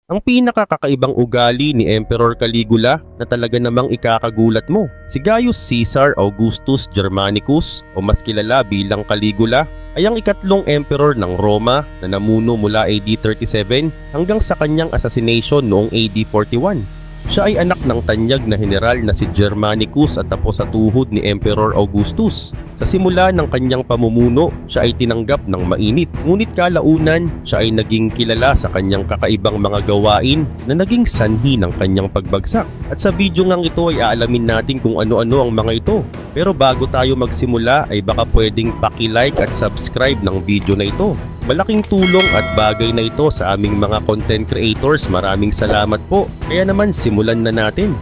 Ang pinakakakaibang ugali ni Emperor Caligula na talaga namang ikakagulat mo, si Gaius Caesar Augustus Germanicus o mas kilala bilang Caligula ay ang ikatlong emperor ng Roma na namuno mula AD 37 hanggang sa kanyang assassination noong AD 41. Siya ay anak ng tanyag na general na si Germanicus at tapos sa tuhod ni Emperor Augustus. Sa simula ng kanyang pamumuno, siya ay tinanggap ng mainit. Ngunit kalaunan, siya ay naging kilala sa kanyang kakaibang mga gawain na naging sanhi ng kanyang pagbagsak. At sa video ngang ito ay aalamin natin kung ano-ano ang mga ito. Pero bago tayo magsimula ay baka pwedeng paki-like at subscribe ng video na ito. Malaking tulong at bagay na ito sa aming mga content creators. Maraming salamat po. Kaya naman simulan na natin.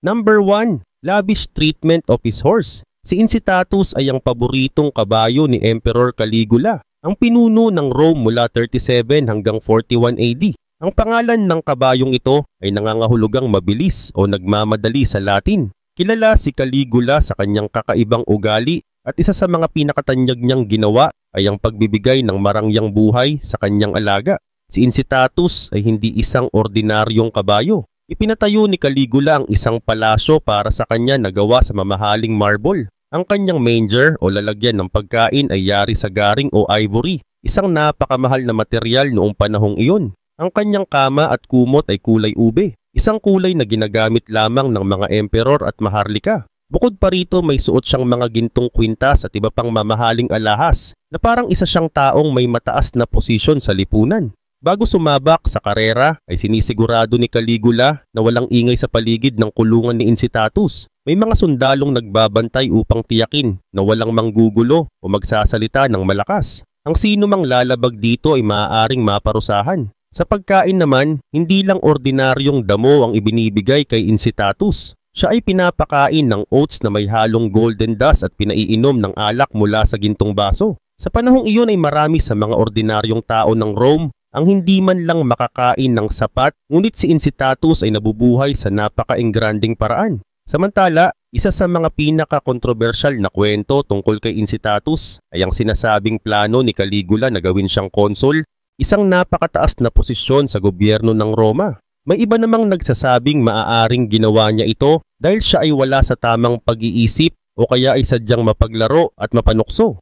Number 1. Lavish treatment of his horse. Si Incitatus ay ang paboritong kabayo ni Emperor Caligula, ang pinuno ng Rome mula 37 hanggang 41 AD. Ang pangalan ng kabayong ito ay nangangahulugang mabilis o nagmamadali sa Latin. Kilala si Caligula sa kanyang kakaibang ugali at isa sa mga pinakatanyag niyang ginawa ay ang pagbibigay ng marangyang buhay sa kanyang alaga. Si Incitatus ay hindi isang ordinaryong kabayo. Ipinatayo ni Caligula ang isang palasyo para sa kanya na gawa sa mamahaling marble. Ang kanyang manger o lalagyan ng pagkain ay yari sa garing o ivory, isang napakamahal na material noong panahong iyon. Ang kanyang kama at kumot ay kulay ube, isang kulay na ginagamit lamang ng mga emperor at maharlika. Bukod pa rito may suot siyang mga gintong kwintas at iba pang mamahaling alahas na parang isa siyang taong may mataas na posisyon sa lipunan. Bago sumabak sa karera ay sinisigurado ni Caligula na walang ingay sa paligid ng kulungan ni Incitatus. May mga sundalong nagbabantay upang tiyakin na walang manggugulo o magsasalita ng malakas. Ang sino mang lalabag dito ay maaaring maparusahan. Sa pagkain naman, hindi lang ordinaryong damo ang ibinibigay kay Incitatus. Siya ay pinapakain ng oats na may halong golden dust at pinaiinom ng alak mula sa gintong baso. Sa panahong iyon ay marami sa mga ordinaryong tao ng Rome ang hindi man lang makakain ng sapat, ngunit si Incitatus ay nabubuhay sa napaka-engranding paraan. Samantala, isa sa mga pinaka-kontrobersyal na kwento tungkol kay Incitatus ay ang sinasabing plano ni Caligula na gawin siyang konsul, isang napakataas na posisyon sa gobyerno ng Roma. May iba namang nagsasabing maaaring ginawa niya ito dahil siya ay wala sa tamang pag-iisip o kaya ay sadyang mapaglaro at mapanukso.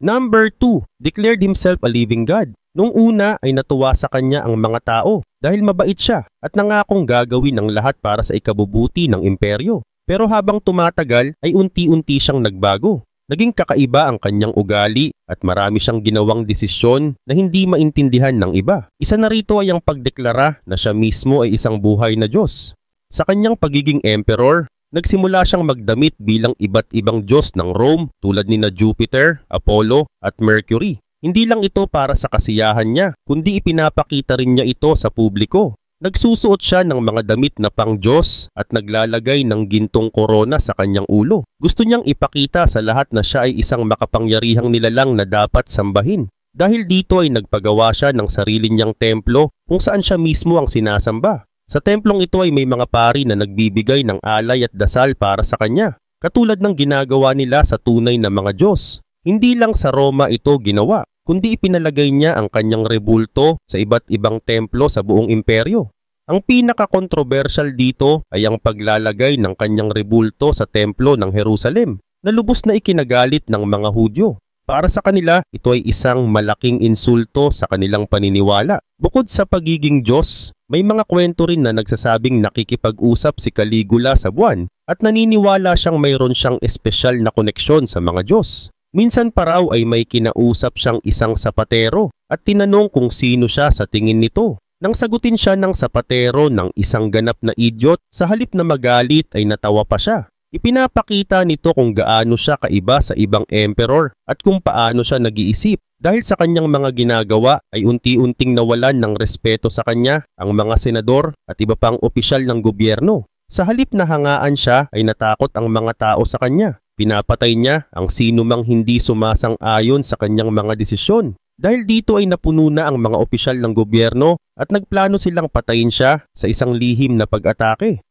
Number 2. Declared himself a living god. Nung una ay natuwa sa kanya ang mga tao dahil mabait siya at nangakong gagawin ang lahat para sa ikabubuti ng imperyo. Pero habang tumatagal ay unti-unti siyang nagbago. Naging kakaiba ang kanyang ugali at marami siyang ginawang desisyon na hindi maintindihan ng iba. Isa na rito ay ang pagdeklara na siya mismo ay isang buhay na Diyos. Sa kanyang pagiging emperor, nagsimula siyang magdamit bilang iba't ibang Diyos ng Rome tulad nina Jupiter, Apollo at Mercury. Hindi lang ito para sa kasiyahan niya, kundi ipinapakita rin niya ito sa publiko. Nagsusuot siya ng mga damit na pang-Diyos at naglalagay ng gintong korona sa kanyang ulo. Gusto niyang ipakita sa lahat na siya ay isang makapangyarihang nilalang na dapat sambahin. Dahil dito ay nagpagawa siya ng sarili niyang templo kung saan siya mismo ang sinasamba. Sa templong ito ay may mga pari na nagbibigay ng alay at dasal para sa kanya, katulad ng ginagawa nila sa tunay na mga Diyos. Hindi lang sa Roma ito ginawa, kundi ipinalagay niya ang kanyang rebulto sa iba't ibang templo sa buong imperyo. Ang pinaka-kontrobersyal dito ay ang paglalagay ng kanyang rebulto sa templo ng Jerusalem na lubos na ikinagalit ng mga Hudyo. Para sa kanila, ito ay isang malaking insulto sa kanilang paniniwala. Bukod sa pagiging Diyos, may mga kwento rin na nagsasabing nakikipag-usap si Caligula sa buwan at naniniwala siyang mayroon siyang espesyal na koneksyon sa mga Diyos. Minsan pa raw ay may kinausap siyang isang sapatero at tinanong kung sino siya sa tingin nito. Nang sagutin siya ng sapatero ng isang ganap na idiot, sa halip na magalit ay natawa pa siya. Ipinapakita nito kung gaano siya kaiba sa ibang emperor at kung paano siya nag-iisip. Dahil sa kanyang mga ginagawa ay unti-unting nawalan ng respeto sa kanya ang mga senador at iba pang opisyal ng gobyerno. Sa halip na hangaan siya ay natakot ang mga tao sa kanya. Pinapatay niya ang sino mang hindi sumasang-ayon sa kanyang mga desisyon. Dahil dito ay napuno na ang mga opisyal ng gobyerno at nagplano silang patayin siya sa isang lihim na pag-atake.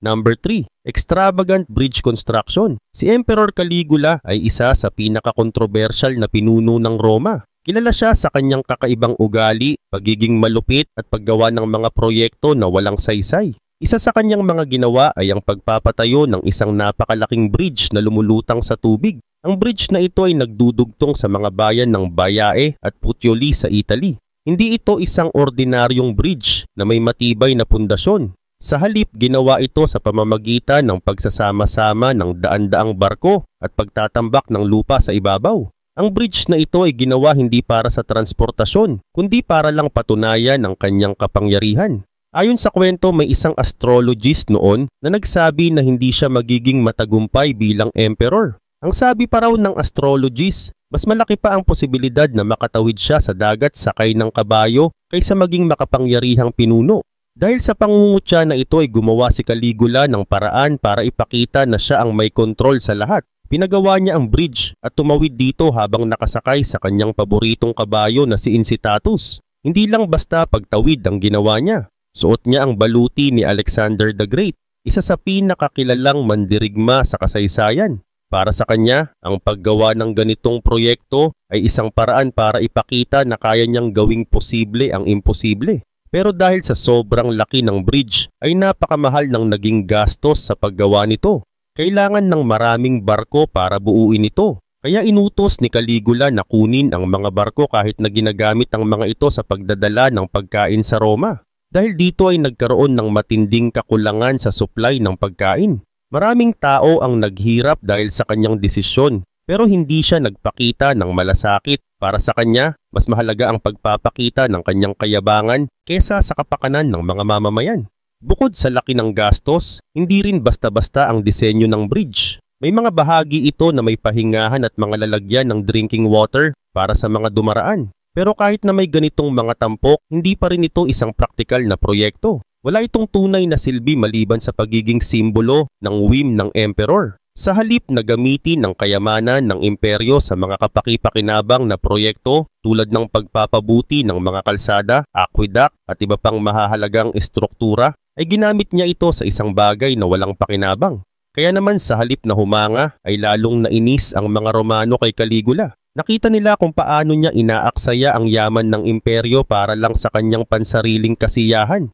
Number 3. Extravagant bridge construction. Si Emperor Caligula ay isa sa pinaka-kontrobersyal na pinuno ng Roma. Kilala siya sa kanyang kakaibang ugali, pagiging malupit at paggawa ng mga proyekto na walang saysay. Isa sa kanyang mga ginawa ay ang pagpapatayo ng isang napakalaking bridge na lumulutang sa tubig. Ang bridge na ito ay nagdudugtong sa mga bayan ng Bayae at Puteoli sa Italy. Hindi ito isang ordinaryong bridge na may matibay na pundasyon. Sa halip, ginawa ito sa pamamagitan ng pagsasama-sama ng daan-daang barko at pagtatambak ng lupa sa ibabaw. Ang bridge na ito ay ginawa hindi para sa transportasyon, kundi para lang patunayan ang kanyang kapangyarihan. Ayon sa kwento, may isang astrologist noon na nagsabi na hindi siya magiging matagumpay bilang emperor. Ang sabi pa raw ng astrologist, mas malaki pa ang posibilidad na makatawid siya sa dagat sakay ng kabayo kaysa maging makapangyarihang pinuno. Dahil sa pangungutya na ito ay gumawa si Caligula ng paraan para ipakita na siya ang may kontrol sa lahat. Pinagawa niya ang bridge at tumawid dito habang nakasakay sa kanyang paboritong kabayo na si Incitatus. Hindi lang basta pagtawid ang ginawa niya. Suot niya ang baluti ni Alexander the Great, isa sa pinakakilalang mandirigma sa kasaysayan. Para sa kanya, ang paggawa ng ganitong proyekto ay isang paraan para ipakita na kaya niyang gawing posible ang imposible. Pero dahil sa sobrang laki ng bridge ay napakamahal ng naging gastos sa paggawa nito. Kailangan ng maraming barko para buuin ito. Kaya inutos ni Caligula na kunin ang mga barko kahit na ginagamit ang mga ito sa pagdadala ng pagkain sa Roma. Dahil dito ay nagkaroon ng matinding kakulangan sa supply ng pagkain. Maraming tao ang naghirap dahil sa kanyang desisyon, pero hindi siya nagpakita ng malasakit. Para sa kanya, mas mahalaga ang pagpapakita ng kanyang kayabangan kesa sa kapakanan ng mga mamamayan. Bukod sa laki ng gastos, hindi rin basta-basta ang disenyo ng bridge. May mga bahagi ito na may pahingahan at mga lalagyan ng drinking water para sa mga dumaraan. Pero kahit na may ganitong mga tampok, hindi pa rin ito isang praktikal na proyekto. Wala itong tunay na silbi maliban sa pagiging simbolo ng whim ng emperor. Sa halip na gamitin ang kayamanan ng imperyo sa mga kapaki-pakinabang na proyekto tulad ng pagpapabuti ng mga kalsada, aqueduct at iba pang mahahalagang estruktura, ay ginamit niya ito sa isang bagay na walang pakinabang. Kaya naman sa halip na humanga ay lalong nainis ang mga Romano kay Caligula. Nakita nila kung paano niya inaaksaya ang yaman ng imperyo para lang sa kanyang pansariling kasiyahan.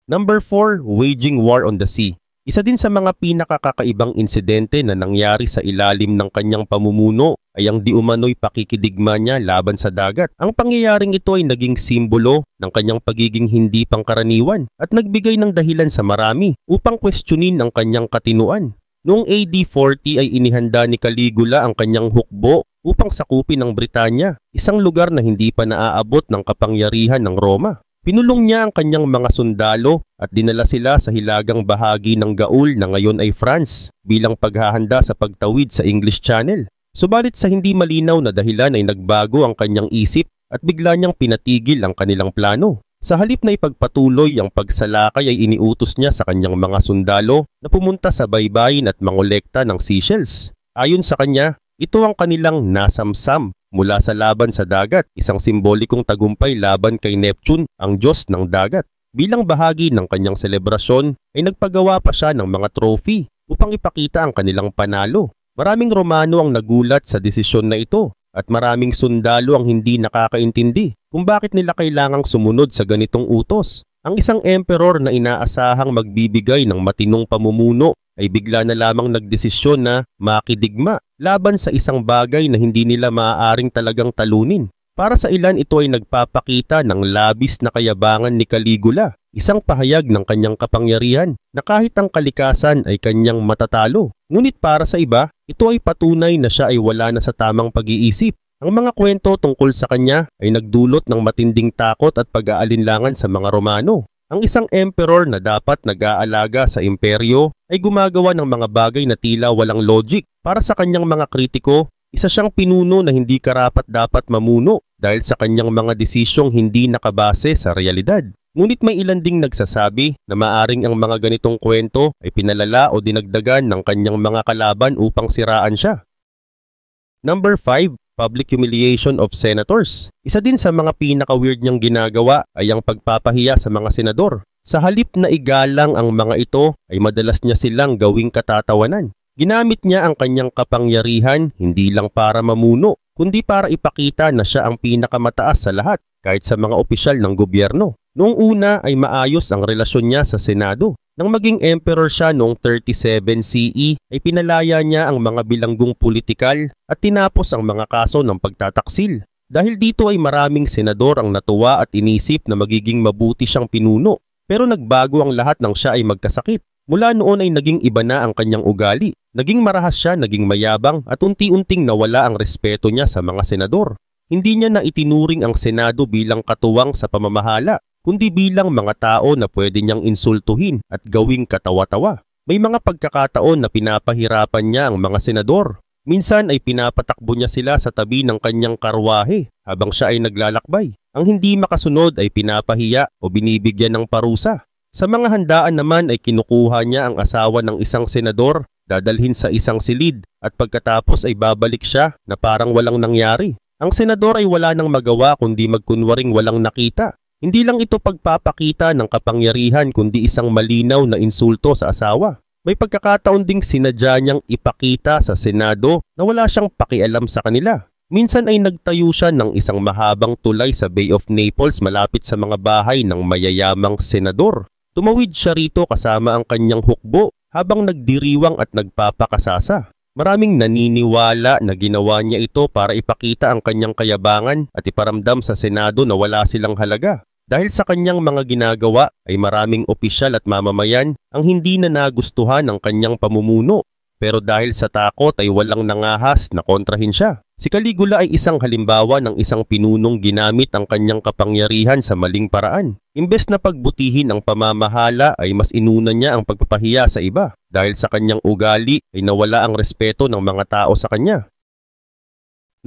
Number 4. Waging war on the sea. Isa din sa mga pinakakakaibang insidente na nangyari sa ilalim ng kanyang pamumuno ay ang di umano'y pakikidigma niya laban sa dagat. Ang pangyayaring ito ay naging simbolo ng kanyang pagiging hindi pangkaraniwan at nagbigay ng dahilan sa marami upang kwestiyonin ang kanyang katinuan. Noong AD 40 ay inihanda ni Caligula ang kanyang hukbo upang sakupin ang Britanya, isang lugar na hindi pa naaabot ng kapangyarihan ng Roma. Pinulong niya ang kanyang mga sundalo at dinala sila sa hilagang bahagi ng Gaul na ngayon ay France bilang paghahanda sa pagtawid sa English Channel. Subalit sa hindi malinaw na dahilan ay nagbago ang kanyang isip at bigla niyang pinatigil ang kanilang plano. Sa halip na ipagpatuloy ang pagsalakay ay iniutos niya sa kanyang mga sundalo na pumunta sa baybayin at mangolekta ng seashells. Ayon sa kanya, ito ang kanilang nasamsam mula sa laban sa dagat, isang simbolikong tagumpay laban kay Neptune, ang Diyos ng dagat. Bilang bahagi ng kanyang selebrasyon ay nagpagawa pa siya ng mga trophy upang ipakita ang kanilang panalo. Maraming Romano ang nagulat sa desisyon na ito at maraming sundalo ang hindi nakakaintindi kung bakit nila kailangang sumunod sa ganitong utos. Ang isang emperor na inaasahang magbibigay ng matinong pamumuno ay bigla na lamang nagdesisyon na makidigma laban sa isang bagay na hindi nila maaaring talagang talunin. Para sa ilan ito ay nagpapakita ng labis na kayabangan ni Caligula, isang pahayag ng kanyang kapangyarihan na kahit ang kalikasan ay kanyang matatalo. Ngunit para sa iba, ito ay patunay na siya ay wala na sa tamang pag-iisip. Ang mga kwento tungkol sa kanya ay nagdulot ng matinding takot at pag-aalinlangan sa mga Romano. Ang isang emperor na dapat nag-aalaga sa imperyo ay gumagawa ng mga bagay na tila walang logic. Para sa kanyang mga kritiko, isa siyang pinuno na hindi karapat-dapat mamuno dahil sa kanyang mga desisyong hindi nakabase sa realidad. Ngunit may ilan ding nagsasabi na maaring ang mga ganitong kwento ay pinalala o dinagdagan ng kanyang mga kalaban upang siraan siya. Number 5. Public humiliation of senators. Isa din sa mga pinaka-weird niyang ginagawa ay ang pagpapahiya sa mga senador. Sa halip na igalang ang mga ito ay madalas niya silang gawing katatawanan. Ginamit niya ang kanyang kapangyarihan hindi lang para mamuno, kundi para ipakita na siya ang pinakamataas sa lahat kahit sa mga opisyal ng gobyerno. Noong una ay maayos ang relasyon niya sa Senado. Nang maging emperor siya noong 37 CE ay pinalaya niya ang mga bilanggong politikal at tinapos ang mga kaso ng pagtataksil. Dahil dito ay maraming senador ang natuwa at inisip na magiging mabuti siyang pinuno. Pero nagbago ang lahat nang siya ay magkasakit. Mula noon ay naging iba na ang kanyang ugali. Naging marahas siya, naging mayabang at unti-unting nawala ang respeto niya sa mga senador. Hindi niya na itinuring ang Senado bilang katuwang sa pamamahala, kundi bilang mga tao na pwede niyang insultuhin at gawing katawa-tawa. May mga pagkakataon na pinapahirapan niya ang mga senador. Minsan ay pinapatakbo niya sila sa tabi ng kanyang karwahe habang siya ay naglalakbay. Ang hindi makasunod ay pinapahiya o binibigyan ng parusa. Sa mga handaan naman ay kinukuha niya ang asawa ng isang senador, dadalhin sa isang silid at pagkatapos ay babalik siya na parang walang nangyari. Ang senador ay wala nang magawa kundi magkunwaring walang nakita. Hindi lang ito pagpapakita ng kapangyarihan kundi isang malinaw na insulto sa asawa. May pagkakataon ding sinadya niyang ipakita sa Senado na wala siyang pakialam sa kanila. Minsan ay nagtayo siya ng isang mahabang tulay sa Bay of Naples malapit sa mga bahay ng mayayamang senador. Tumawid siya rito kasama ang kanyang hukbo habang nagdiriwang at nagpapakasasa. Maraming naniniwala na ginawa niya ito para ipakita ang kanyang kayabangan at iparamdam sa Senado na wala silang halaga. Dahil sa kanyang mga ginagawa ay maraming opisyal at mamamayan ang hindi na nagustuhan ng kanyang pamumuno. Pero dahil sa takot ay walang nangahas na kontrahin siya. Si Caligula ay isang halimbawa ng isang pinunong ginamit ang kanyang kapangyarihan sa maling paraan. Imbes na pagbutihin ang pamamahala ay mas inuna niya ang pagpapahiya sa iba. Dahil sa kanyang ugali ay nawala ang respeto ng mga tao sa kanya.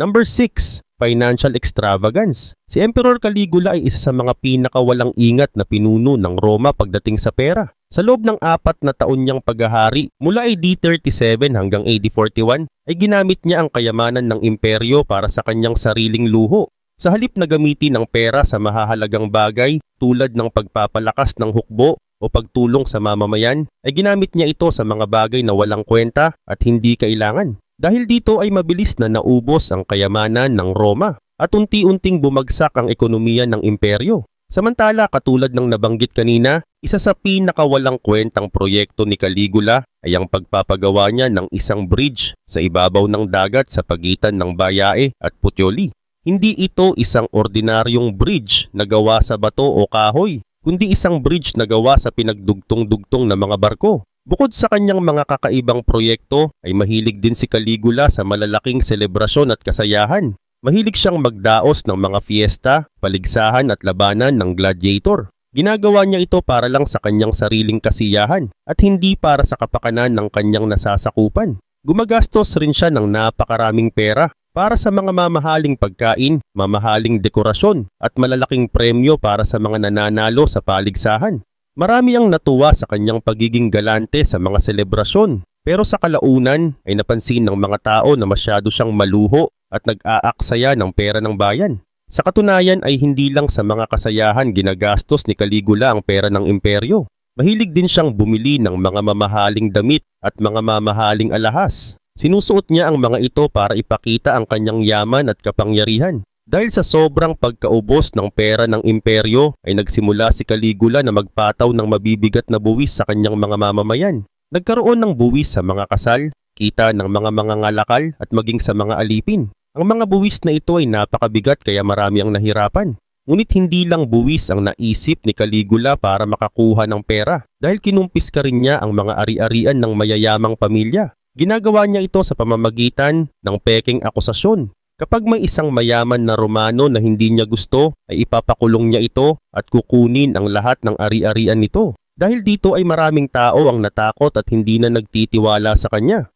Number 6. Financial extravagance. Si Emperor Caligula ay isa sa mga pinakawalang ingat na pinuno ng Roma pagdating sa pera. Sa loob ng 4 na taon niyang paghahari, mula AD 37 hanggang AD 41, ay ginamit niya ang kayamanan ng imperyo para sa kanyang sariling luho. Sa halip na gamitin ang pera sa mahahalagang bagay tulad ng pagpapalakas ng hukbo o pagtulong sa mamamayan, ay ginamit niya ito sa mga bagay na walang kwenta at hindi kailangan. Dahil dito ay mabilis na naubos ang kayamanan ng Roma at unti-unting bumagsak ang ekonomiya ng imperyo. Samantala, katulad ng nabanggit kanina, isa sa pinakawalang kwentang proyekto ni Caligula ay ang pagpapagawa niya ng isang bridge sa ibabaw ng dagat sa pagitan ng Bayae at Puteoli. Hindi ito isang ordinaryong bridge na gawa sa bato o kahoy, kundi isang bridge na gawa sa pinagdugtong-dugtong na mga barko. Bukod sa kanyang mga kakaibang proyekto ay mahilig din si Caligula sa malalaking selebrasyon at kasayahan. Mahilig siyang magdaos ng mga fiesta, paligsahan at labanan ng gladiator. Ginagawa niya ito para lang sa kanyang sariling kasiyahan at hindi para sa kapakanan ng kanyang nasasakupan. Gumagastos rin siya ng napakaraming pera para sa mga mamahaling pagkain, mamahaling dekorasyon at malalaking premyo para sa mga nananalo sa paligsahan. Marami ang natuwa sa kanyang pagiging galante sa mga selebrasyon, pero sa kalaunan ay napansin ng mga tao na masyado siyang maluho at nag-aaksaya ng pera ng bayan. Sa katunayan ay hindi lang sa mga kasayahan ginagastos ni Caligula ang pera ng imperyo. Mahilig din siyang bumili ng mga mamahaling damit at mga mamahaling alahas. Sinusuot niya ang mga ito para ipakita ang kanyang yaman at kapangyarihan. Dahil sa sobrang pagkaubos ng pera ng imperyo ay nagsimula si Caligula na magpataw ng mabibigat na buwis sa kanyang mga mamamayan. Nagkaroon ng buwis sa mga kasal, kita ng mga mangangalakal at maging sa mga alipin. Ang mga buwis na ito ay napakabigat kaya marami ang nahirapan. Ngunit hindi lang buwis ang naisip ni Caligula para makakuha ng pera dahil kinumpis ka rin niya ang mga ari-arian ng mayayamang pamilya. Ginagawa niya ito sa pamamagitan ng peking akusasyon. Kapag may isang mayaman na Romano na hindi niya gusto, ay ipapakulong niya ito at kukunin ang lahat ng ari-arian nito. Dahil dito ay maraming tao ang natakot at hindi na nagtitiwala sa kanya.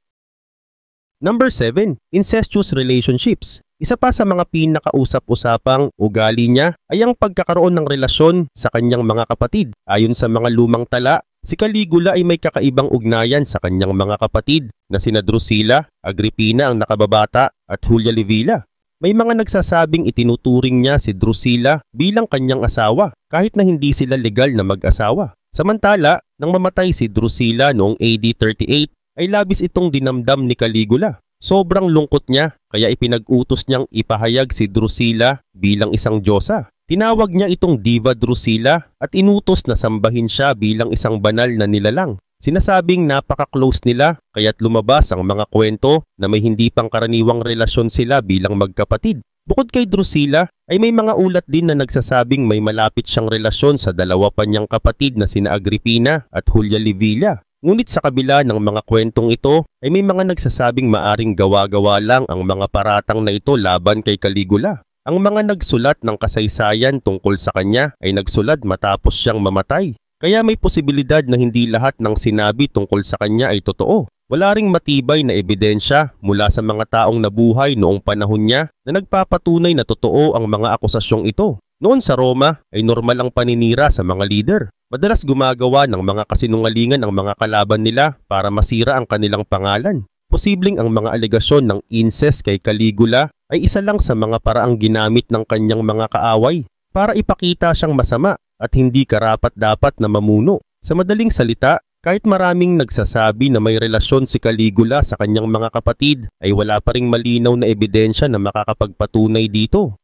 Number 7. Incestuous relationships. Isa pa sa mga pinakausap-usapang ugali niya ay ang pagkakaroon ng relasyon sa kanyang mga kapatid. Ayon sa mga lumang tala, si Caligula ay may kakaibang ugnayan sa kanyang mga kapatid na sina Drusilla, Agrippina ang nakababata at Julia Livilla. May mga nagsasabing itinuturing niya si Drusilla bilang kanyang asawa kahit na hindi sila legal na mag-asawa. Samantala, nang mamatay si Drusilla noong AD 38 ay labis itong dinamdam ni Caligula. Sobrang lungkot niya kaya ipinag-utos niyang ipahayag si Drusilla bilang isang diyosa. Tinawag niya itong Diva Drusilla at inutos na sambahin siya bilang isang banal na nilalang. Sinasabing napaka-close nila kaya't lumabas ang mga kwento na may hindi pangkaraniwang relasyon sila bilang magkapatid. Bukod kay Drusilla ay may mga ulat din na nagsasabing may malapit siyang relasyon sa dalawa pa niyang kapatid na sina Agripina at Julia Livilla. Ngunit sa kabila ng mga kwentong ito ay may mga nagsasabing maaring gawa-gawa lang ang mga paratang na ito laban kay Caligula. Ang mga nagsulat ng kasaysayan tungkol sa kanya ay nagsulat matapos siyang mamatay. Kaya may posibilidad na hindi lahat ng sinabi tungkol sa kanya ay totoo. Wala ring matibay na ebidensya mula sa mga taong nabuhay noong panahon niya na nagpapatunay na totoo ang mga akusasyong ito. Noon sa Roma ay normal ang paninira sa mga leader. Madalas gumagawa ng mga kasinungalingan ang mga kalaban nila para masira ang kanilang pangalan. Posibleng ang mga alegasyon ng incest kay Caligula ay isa lang sa mga paraang ginamit ng kanyang mga kaaway para ipakita siyang masama at hindi karapat-dapat na mamuno. Sa madaling salita, kahit maraming nagsasabi na may relasyon si Caligula sa kanyang mga kapatid ay wala pa ring malinaw na ebidensya na makakapagpatunay dito.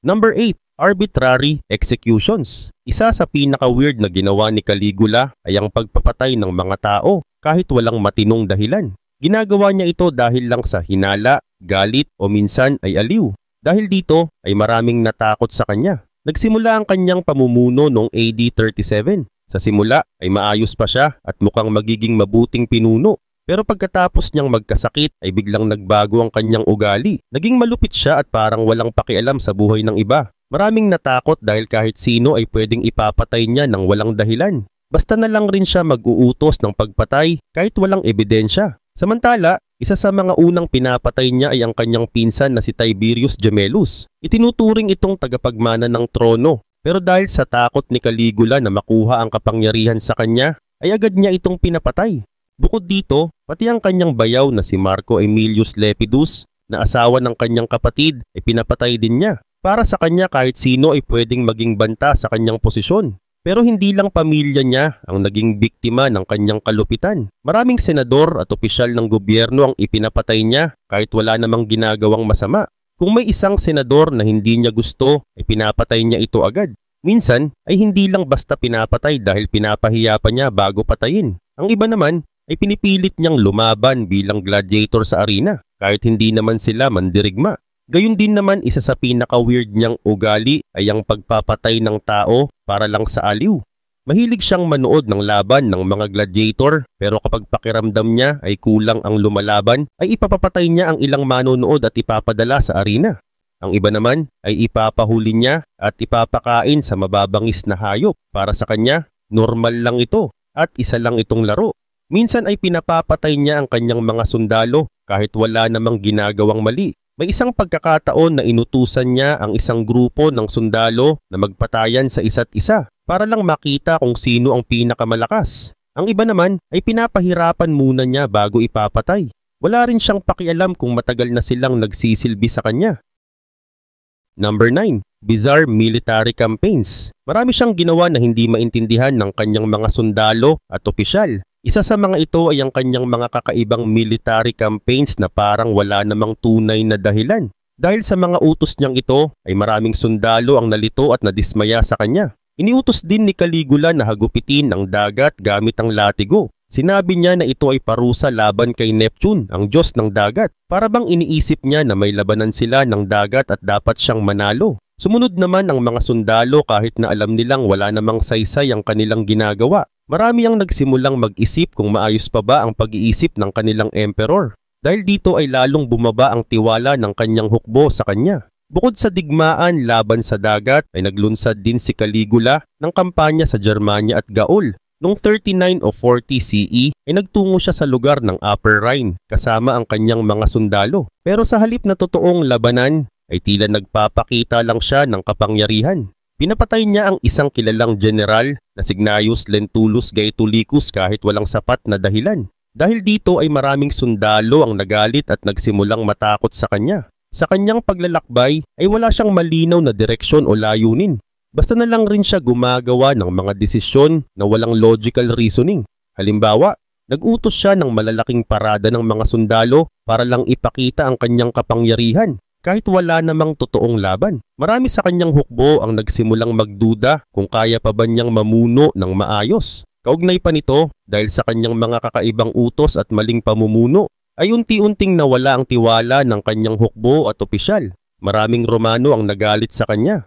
Number 8. Arbitrary executions. Isa sa pinaka-weird na ginawa ni Caligula ay ang pagpapatay ng mga tao kahit walang matinong dahilan. Ginagawa niya ito dahil lang sa hinala, galit o minsan ay aliw. Dahil dito ay maraming natakot sa kanya. Nagsimula ang kanyang pamumuno noong AD 37. Sa simula ay maayos pa siya at mukhang magiging mabuting pinuno. Pero pagkatapos niyang magkasakit ay biglang nagbago ang kanyang ugali. Naging malupit siya at parang walang pakialam sa buhay ng iba. Maraming natakot dahil kahit sino ay pwedeng ipapatay niya ng walang dahilan. Basta na lang rin siya mag-uutos ng pagpatay kahit walang ebidensya. Samantala, isa sa mga unang pinapatay niya ay ang kanyang pinsan na si Tiberius Gemellus. Itinuturing itong tagapagmana ng trono. Pero dahil sa takot ni Caligula na makuha ang kapangyarihan sa kanya, ay agad niya itong pinapatay. Bukod dito, pati ang kanyang bayaw na si Marco Aemilius Lepidus na asawa ng kanyang kapatid ay pinapatay din niya. Para sa kanya kahit sino ay pwedeng maging banta sa kanyang posisyon. Pero hindi lang pamilya niya ang naging biktima ng kanyang kalupitan. Maraming senador at opisyal ng gobyerno ang ipinapatay niya kahit wala namang ginagawang masama. Kung may isang senador na hindi niya gusto, ay pinapatay niya ito agad. Minsan ay hindi lang basta pinapatay dahil pinapahiya pa niya bago patayin. Ang iba naman ay pinipilit niyang lumaban bilang gladiator sa arena kahit hindi naman sila mandirigma. Gayun din naman isa sa pinaka-weird niyang ugali ay ang pagpapatay ng tao para lang sa aliw. Mahilig siyang manood ng laban ng mga gladiator pero kapag pakiramdam niya ay kulang ang lumalaban ay ipapapatay niya ang ilang manonood at ipapadala sa arena. Ang iba naman ay ipapahuli niya at ipapakain sa mababangis na hayop. Para sa kanya, normal lang ito at isa lang itong laro. Minsan ay pinapapatay niya ang kanyang mga sundalo kahit wala namang ginagawang mali. May isang pagkakataon na inutusan niya ang isang grupo ng sundalo na magpatayan sa isa't isa para lang makita kung sino ang pinakamalakas. Ang iba naman ay pinapahirapan muna niya bago ipapatay. Wala rin siyang pakialam kung matagal na silang nagsisilbi sa kanya. Number 9. Bizarre military campaigns. Marami siyang ginawa na hindi maintindihan ng kanyang mga sundalo at opisyal. Isa sa mga ito ay ang kanyang mga kakaibang military campaigns na parang wala namang tunay na dahilan. Dahil sa mga utos niyang ito ay maraming sundalo ang nalito at nadismaya sa kanya. Iniutos din ni Caligula na hagupitin ang dagat gamit ang latigo. Sinabi niya na ito ay parusa laban kay Neptune, ang Diyos ng dagat. Para bang iniisip niya na may labanan sila ng dagat at dapat siyang manalo. Sumunod naman ang mga sundalo kahit na alam nilang wala namang saysay ang kanilang ginagawa. Marami ang nagsimulang mag-isip kung maayos pa ba ang pag-iisip ng kanilang emperor. Dahil dito ay lalong bumaba ang tiwala ng kanyang hukbo sa kanya. Bukod sa digmaan laban sa dagat ay naglunsad din si Caligula ng kampanya sa Germania at Gaul. Noong 39 o 40 CE ay nagtungo siya sa lugar ng Upper Rhine kasama ang kanyang mga sundalo. Pero sa halip na totoong labanan ay tila nagpapakita lang siya ng kapangyarihan. Pinapatay niya ang isang kilalang general na si Gnaeus Lentulus Gaetulicus kahit walang sapat na dahilan. Dahil dito ay maraming sundalo ang nagalit at nagsimulang matakot sa kanya. Sa kanyang paglalakbay ay wala siyang malinaw na direksyon o layunin. Basta na lang rin siya gumagawa ng mga desisyon na walang logical reasoning. Halimbawa, Nag-utos siya ng malalaking parada ng mga sundalo para lang ipakita ang kanyang kapangyarihan kahit wala namang totoong laban. Marami sa kanyang hukbo ang nagsimulang magduda kung kaya pa ba niyang mamuno ng maayos. Kaugnay pa nito, dahil sa kanyang mga kakaibang utos at maling pamumuno, ay unti-unting nawala ang tiwala ng kanyang hukbo at opisyal. Maraming Romano ang nagalit sa kanya.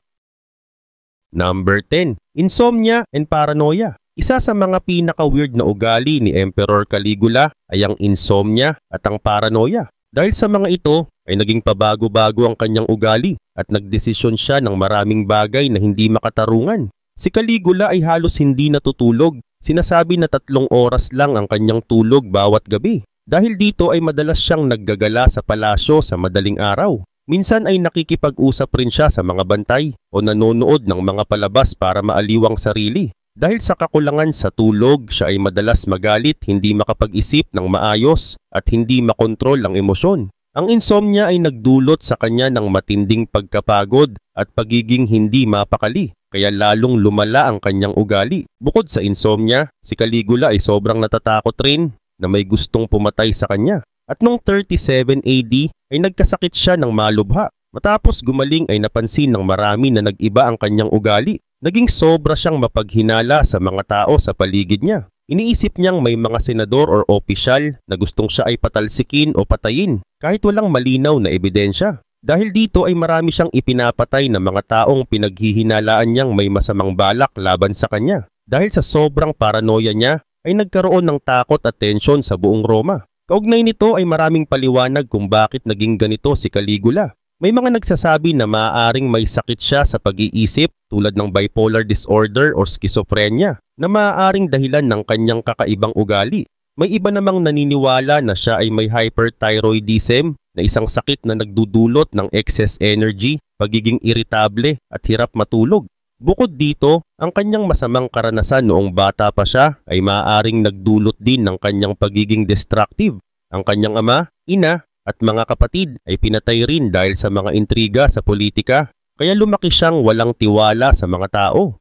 Number 10. Insomnia and paranoia. Isa sa mga pinaka-weird na ugali ni Emperor Caligula ay ang insomnia at ang paranoia. Dahil sa mga ito ay naging pabago-bago ang kanyang ugali at nagdesisyon siya ng maraming bagay na hindi makatarungan. Si Caligula ay halos hindi natutulog. Sinasabi na 3 oras lang ang kanyang tulog bawat gabi. Dahil dito ay madalas siyang naggagala sa palasyo sa madaling araw. Minsan ay nakikipag-usap rin siya sa mga bantay o nanonood ng mga palabas para maaliwang sarili. Dahil sa kakulangan sa tulog, siya ay madalas magalit, hindi makapag-isip ng maayos at hindi makontrol ang emosyon. Ang insomnia ay nagdulot sa kanya ng matinding pagkapagod at pagiging hindi mapakali, kaya lalong lumala ang kanyang ugali. Bukod sa insomnia, si Caligula ay sobrang natatakot rin na may gustong pumatay sa kanya. At noong 37 AD ay nagkasakit siya ng malubha. Matapos gumaling ay napansin ng marami na nag-iba ang kanyang ugali. Naging sobra siyang mapaghinala sa mga tao sa paligid niya. Iniisip niyang may mga senador or opisyal na gustong siya ay patalsikin o patayin kahit walang malinaw na ebidensya. Dahil dito ay marami siyang ipinapatay na mga taong pinaghihinalaan niyang may masamang balak laban sa kanya. Dahil sa sobrang paranoia niya ay nagkaroon ng takot at tensyon sa buong Roma. Kaugnay nito ay maraming paliwanag kung bakit naging ganito si Caligula. May mga nagsasabi na maaaring may sakit siya sa pag-iisip tulad ng bipolar disorder o schizophrenia na maaaring dahilan ng kanyang kakaibang ugali. May iba namang naniniwala na siya ay may hyperthyroidism na isang sakit na nagdudulot ng excess energy, pagiging irritable at hirap matulog. Bukod dito, ang kanyang masamang karanasan noong bata pa siya ay maaaring nagdulot din ng kanyang pagiging destructive. Ang kanyang ama, ina at mga kapatid ay pinatay rin dahil sa mga intriga sa politika, kaya lumaki siyang walang tiwala sa mga tao.